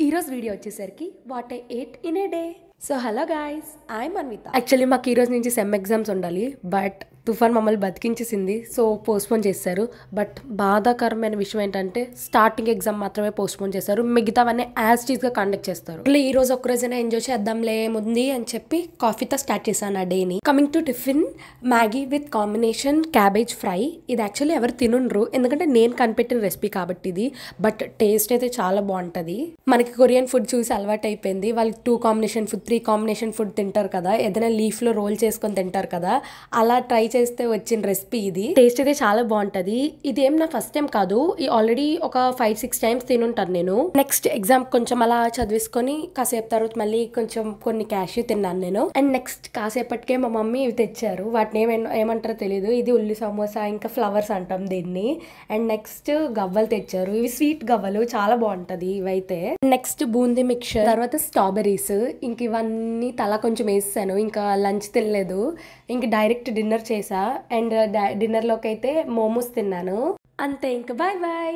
ఈ రోజు వీడియో వచ్చేసరికి what I ate in a day. So hello guys, I'm Anvitha. Actually మాకు ఈ రోజు నుంచి సెమ్ ఎగ్జామ్స్ ఉండాలి, బట్ తుఫాన్ మమ్మల్ని బతికించేసింది, సో పోస్ట్పోన్ చేశారు. బట్ బాధాకరమైన విషయం ఏంటంటే స్టార్టింగ్ ఎగ్జామ్ మాత్రమే పోస్ట్పోన్ చేశారు, మిగతావన్నీ యాజ్ టీజ్ గా కండక్ట్ చేస్తారు. ఇలా ఈ రోజు ఒక్కరోజైనా ఎంజాయ్ చేద్దాంలే ఏముంది అని చెప్పి కాఫీతో స్టార్ట్ చేశాను ఆ డేని. Coming to tiffin, Maggi with combination cabbage fry. ఇది యాక్చువల్లీ ఎవరు తినుండ్రు, ఎందుకంటే నేను కనిపెట్టిన రెసిపీ కాబట్టి ఇది. బట్ టేస్ట్ అయితే చాలా బాగుంటది. మనకి కొరియన్ ఫుడ్ చూసి అలవాటు అయిపోయింది. వాళ్ళకి 2 కాంబినేషన్ ఫుడ్, 3 కాంబినేషన్ ఫుడ్ తింటారు కదా, ఏదైనా లీఫ్ లో రోల్ చేసుకొని తింటారు కదా, అలా ట్రై చేస్తే వచ్చిన రెసిపీ ఇది. టేస్ట్ అయితే చాలా బాగుంటది. ఇది ఏం నా ఫస్ట్ టైం కాదు, ఆల్రెడీ ఒక 5-6 టైమ్స్ తినుంటాను నేను. నెక్స్ట్ ఎగ్జామ్ కొంచెం అలా చదివేసుకొని కాసేపు తర్వాత మళ్ళీ కొంచెం కొన్ని క్యాష్యూ తిన్నాను నేను. అండ్ నెక్స్ట్ కాసేపటికే మా మమ్మీ ఇవి తెచ్చారు, వాటిని ఏమంటారో తెలియదు. ఇది ఉల్లి సమోసా, ఇంకా ఫ్లవర్స్ అంటాం దీన్ని. అండ్ నెక్స్ట్ గవ్వలు తెచ్చారు, ఇవి స్వీట్ గవ్వలు, చాలా బాగుంటది ఇవైతే. నెక్స్ట్ బూందీ మిక్చర్, తర్వాత స్ట్రాబెరీస్. ఇంక ఇవన్నీ తల కొంచెం వేసాను, ఇంకా లంచ్ తినలేదు, ఇంక డైరెక్ట్ డిన్నర్ చేసా. అండ్ డిన్నర్లోకి అయితే మోమోస్ తిన్నాను. అంతే, ఇంకా బాయ్ బాయ్.